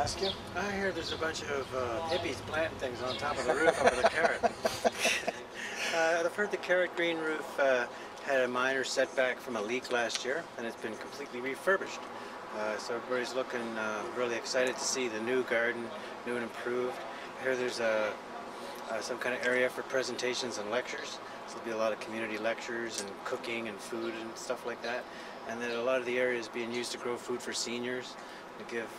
ask you? I hear there's a bunch of hippies planting things on top of the roof over the carrot. I've heard the carrot green roof had a minor setback from a leak last year, and it's been completely refurbished. So everybody's looking really excited to see the new garden, new and improved. I hear there's some kind of area for presentations and lectures. So there'll be a lot of community lectures and cooking and food and stuff like that. And then a lot of the area is being used to grow food for seniors, to give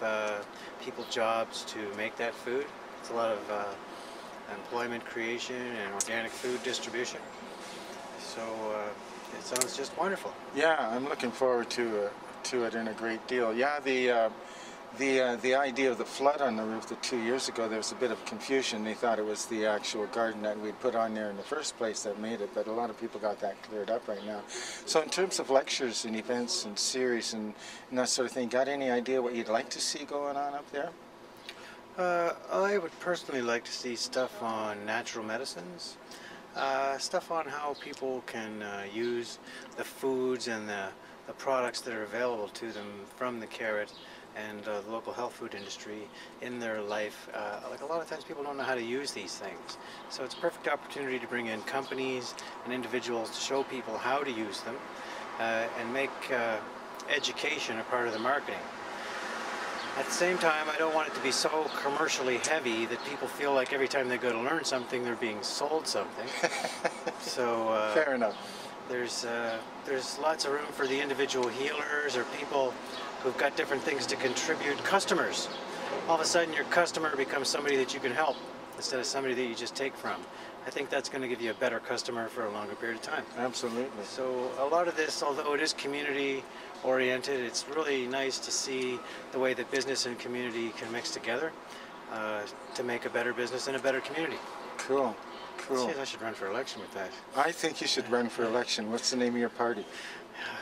people jobs to make that food. It's a lot of employment creation and organic food distribution. So it sounds just wonderful. Yeah, I'm looking forward to it in a great deal. Yeah, the idea of the flood on the roof that 2 years ago, there was a bit of confusion. They thought it was the actual garden that we'd put on there in the first place that made it, but a lot of people got that cleared up right now. So in terms of lectures and events and series and that sort of thing, got any idea what you'd like to see going on up there? I would personally like to see stuff on natural medicines, stuff on how people can use the foods and the products that are available to them from the carrot and the local health food industry in their life. Like a lot of times people don't know how to use these things. So it's a perfect opportunity to bring in companies and individuals to show people how to use them and make education a part of the marketing. At the same time, I don't want it to be so commercially heavy that people feel like every time they go to learn something, they're being sold something. So fair enough. There's lots of room for the individual healers or people who've got different things to contribute. Customers. All of a sudden your customer becomes somebody that you can help instead of somebody that you just take from. I think that's going to give you a better customer for a longer period of time. Absolutely. So a lot of this, although it is community oriented, it's really nice to see the way that business and community can mix together to make a better business and a better community. Cool. Cool. I should run for election with that. I think you should run for election. What's the name of your party?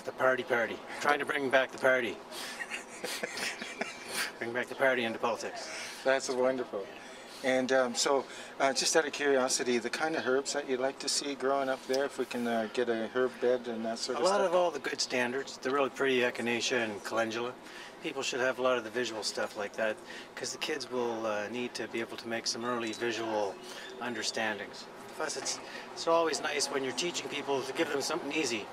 The Party. Trying to bring back the party. Bring back the party into politics. That's wonderful. And so, just out of curiosity, the kind of herbs that you'd like to see growing up there, if we can get a herb bed and that sort of stuff? A lot of all the good standards, the really pretty echinacea and calendula. People should have a lot of the visual stuff like that, because the kids will need to be able to make some early visual understandings. Plus, it's always nice when you're teaching people to give them something easy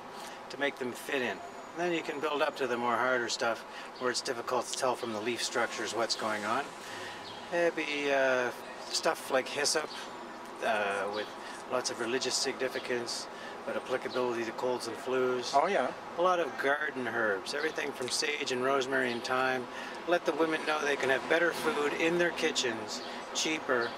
to make them fit in. And then you can build up to the more harder stuff where it's difficult to tell from the leaf structures what's going on. It'd be stuff like hyssop with lots of religious significance, but applicability to colds and flus. Oh yeah. A lot of garden herbs, everything from sage and rosemary and thyme. Let the women know they can have better food in their kitchens, cheaper,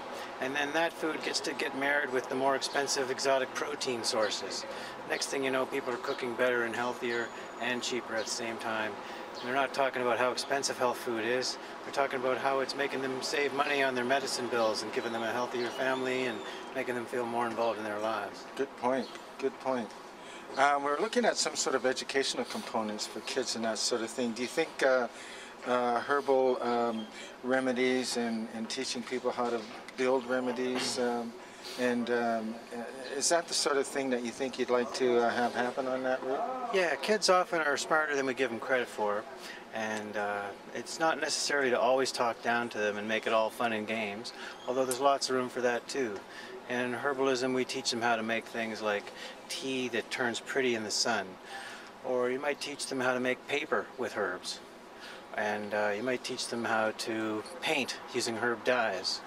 and then that food gets to get married with the more expensive exotic protein sources. Next thing you know, people are cooking better and healthier and cheaper at the same time. And they're not talking about how expensive health food is. They're talking about how it's making them save money on their medicine bills and giving them a healthier family and making them feel more involved in their lives. Good point. Good point. We're looking at some sort of educational components for kids and that sort of thing. Do you think herbal remedies and teaching people how to build remedies is that the sort of thing that you think you'd like to have happen on that route? Yeah, kids often are smarter than we give them credit for, and it's not necessarily to always talk down to them and make it all fun and games, although there's lots of room for that too. In herbalism, we teach them how to make things like tea that turns pretty in the sun, or you might teach them how to make paper with herbs, and you might teach them how to paint using herb dyes.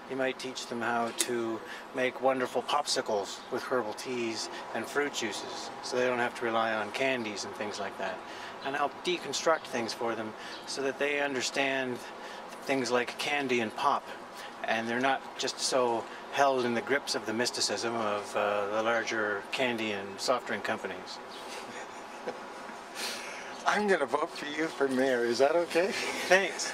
You might teach them how to make wonderful popsicles with herbal teas and fruit juices, so they don't have to rely on candies and things like that, and help deconstruct things for them so that they understand things like candy and pop, and they're not just so held in the grips of the mysticism of the larger candy and soft drink companies. I'm going to vote for you for mayor. Is that okay? Thanks.